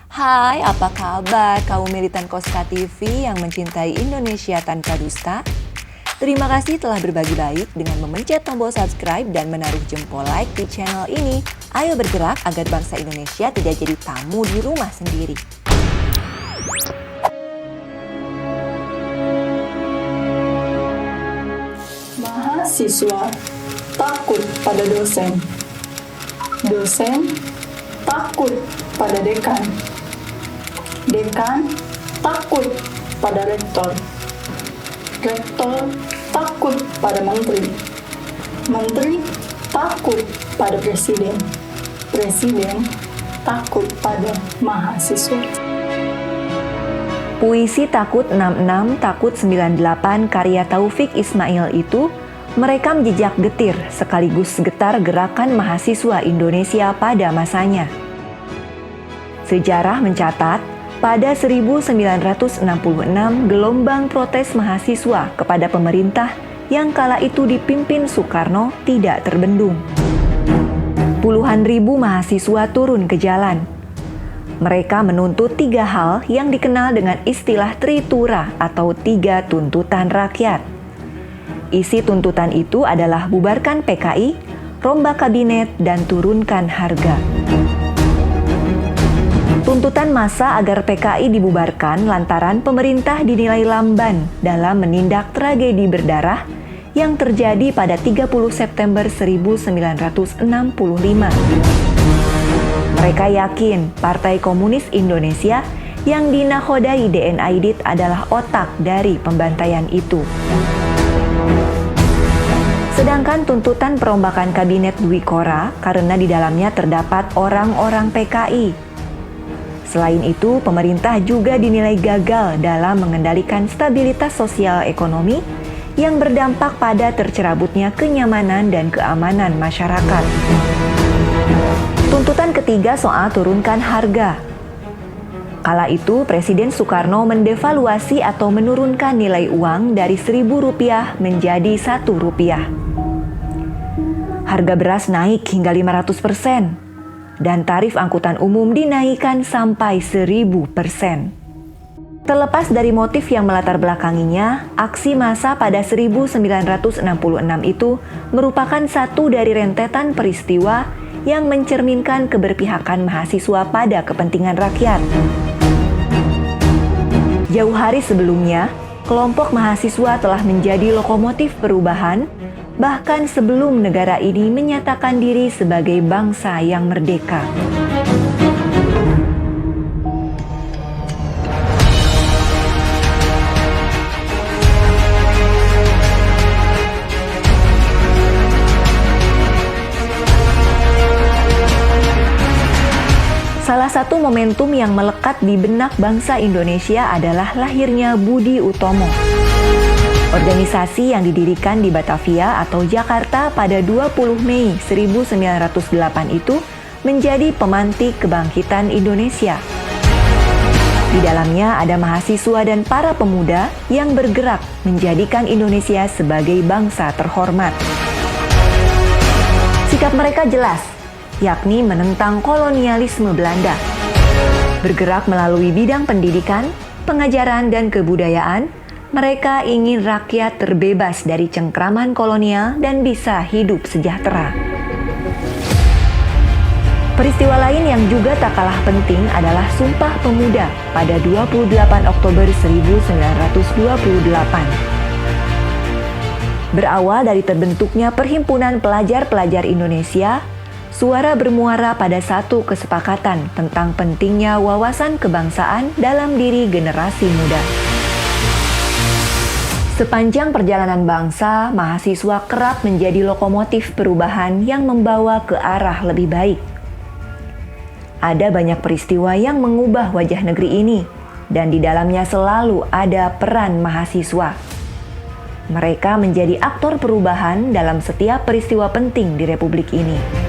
Hai, apa kabar kaum militan Koska TV yang mencintai Indonesia tanpa dusta? Terima kasih telah berbagi baik dengan memencet tombol subscribe dan menaruh jempol like di channel ini. Ayo bergerak agar bangsa Indonesia tidak jadi tamu di rumah sendiri. Mahasiswa takut pada dosen. Dosen takut pada dekan. Dekan takut pada rektor. Rektor takut pada menteri. Menteri takut pada presiden. Presiden takut pada mahasiswa. Puisi Takut 66, Takut 98 karya Taufik Ismail itu merekam jejak getir sekaligus getar gerakan mahasiswa Indonesia pada masanya. Sejarah mencatat, pada 1966 gelombang protes mahasiswa kepada pemerintah yang kala itu dipimpin Soekarno tidak terbendung. Puluhan ribu mahasiswa turun ke jalan. Mereka menuntut 3 hal yang dikenal dengan istilah Tritura atau 3 tuntutan rakyat. Isi tuntutan itu adalah bubarkan PKI, rombak kabinet, dan turunkan harga. Tuntutan massa agar PKI dibubarkan lantaran pemerintah dinilai lamban dalam menindak tragedi berdarah yang terjadi pada 30 September 1965. Mereka yakin Partai Komunis Indonesia yang dinakodai DN Aidit adalah otak dari pembantaian itu. Sedangkan tuntutan perombakan kabinet Dwi Kora karena di dalamnya terdapat orang-orang PKI. Selain itu, pemerintah juga dinilai gagal dalam mengendalikan stabilitas sosial ekonomi yang berdampak pada tercerabutnya kenyamanan dan keamanan masyarakat. Tuntutan ketiga soal turunkan harga. Kala itu, Presiden Soekarno mendevaluasi atau menurunkan nilai uang dari Rp1.000 menjadi Rp1. Harga beras naik hingga 500%. Dan tarif angkutan umum dinaikkan sampai 1000%. Terlepas dari motif yang melatar belakanginya, aksi massa pada 1966 itu merupakan satu dari rentetan peristiwa yang mencerminkan keberpihakan mahasiswa pada kepentingan rakyat. Jauh hari sebelumnya, kelompok mahasiswa telah menjadi lokomotif perubahan bahkan sebelum negara ini menyatakan diri sebagai bangsa yang merdeka. Salah satu momentum yang melekat di benak bangsa Indonesia adalah lahirnya Budi Utomo. Organisasi yang didirikan di Batavia atau Jakarta pada 20 Mei 1908 itu menjadi pemantik kebangkitan Indonesia. Di dalamnya ada mahasiswa dan para pemuda yang bergerak menjadikan Indonesia sebagai bangsa terhormat. Sikap mereka jelas, yakni menentang kolonialisme Belanda. Bergerak melalui bidang pendidikan, pengajaran, dan kebudayaan, mereka ingin rakyat terbebas dari cengkraman kolonial dan bisa hidup sejahtera. Peristiwa lain yang juga tak kalah penting adalah Sumpah Pemuda pada 28 Oktober 1928. Berawal dari terbentuknya Perhimpunan Pelajar-Pelajar Indonesia, suara bermuara pada satu kesepakatan tentang pentingnya wawasan kebangsaan dalam diri generasi muda. Sepanjang perjalanan bangsa, mahasiswa kerap menjadi lokomotif perubahan yang membawa ke arah lebih baik. Ada banyak peristiwa yang mengubah wajah negeri ini, dan di dalamnya selalu ada peran mahasiswa. Mereka menjadi aktor perubahan dalam setiap peristiwa penting di Republik ini.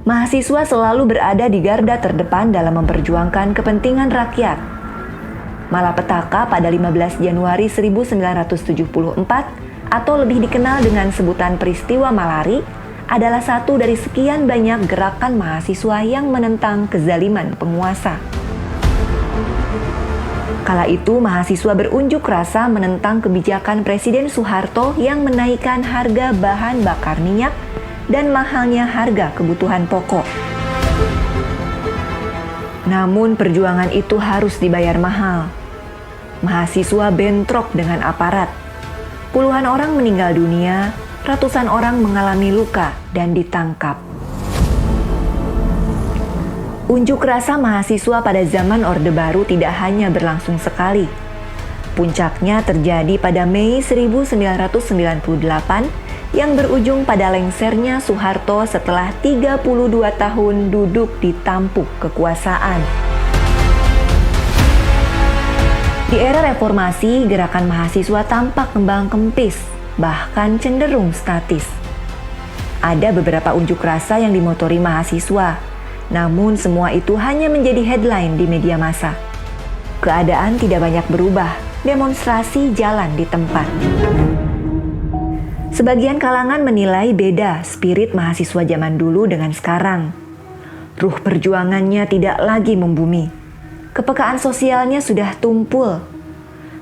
Mahasiswa selalu berada di garda terdepan dalam memperjuangkan kepentingan rakyat. Malapetaka pada 15 Januari 1974 atau lebih dikenal dengan sebutan peristiwa Malari adalah satu dari sekian banyak gerakan mahasiswa yang menentang kezaliman penguasa. Kala itu, mahasiswa berunjuk rasa menentang kebijakan Presiden Soeharto yang menaikkan harga bahan bakar minyak dan mahalnya harga kebutuhan pokok. Namun, perjuangan itu harus dibayar mahal. Mahasiswa bentrok dengan aparat. Puluhan orang meninggal dunia, ratusan orang mengalami luka dan ditangkap. Unjuk rasa mahasiswa pada zaman Orde Baru tidak hanya berlangsung sekali. Puncaknya terjadi pada Mei 1998 yang berujung pada lengsernya Soeharto setelah 32 tahun duduk di tampuk kekuasaan. Di era reformasi, gerakan mahasiswa tampak kembang kempis, bahkan cenderung statis. Ada beberapa unjuk rasa yang dimotori mahasiswa, namun semua itu hanya menjadi headline di media massa. Keadaan tidak banyak berubah, demonstrasi jalan di tempat. Sebagian kalangan menilai beda spirit mahasiswa zaman dulu dengan sekarang. Ruh perjuangannya tidak lagi membumi. Kepekaan sosialnya sudah tumpul.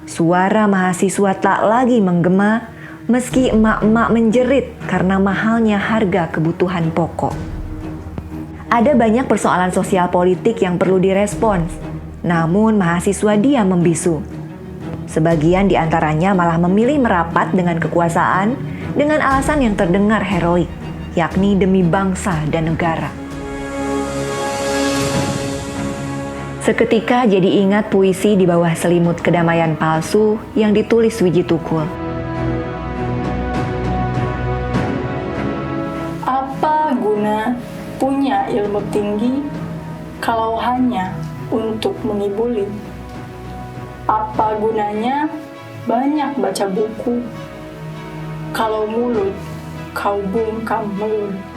Suara mahasiswa tak lagi menggema, meski emak-emak menjerit karena mahalnya harga kebutuhan pokok. Ada banyak persoalan sosial politik yang perlu direspons, namun mahasiswa diam membisu. Sebagian di antaranya malah memilih merapat dengan kekuasaan dengan alasan yang terdengar heroik, yakni demi bangsa dan negara. Seketika jadi ingat puisi di bawah selimut kedamaian palsu yang ditulis Wiji Tukul. Apa guna punya ilmu tinggi kalau hanya untuk mengibuli? Apa gunanya banyak baca buku kalau mulut kau bungkam melulu?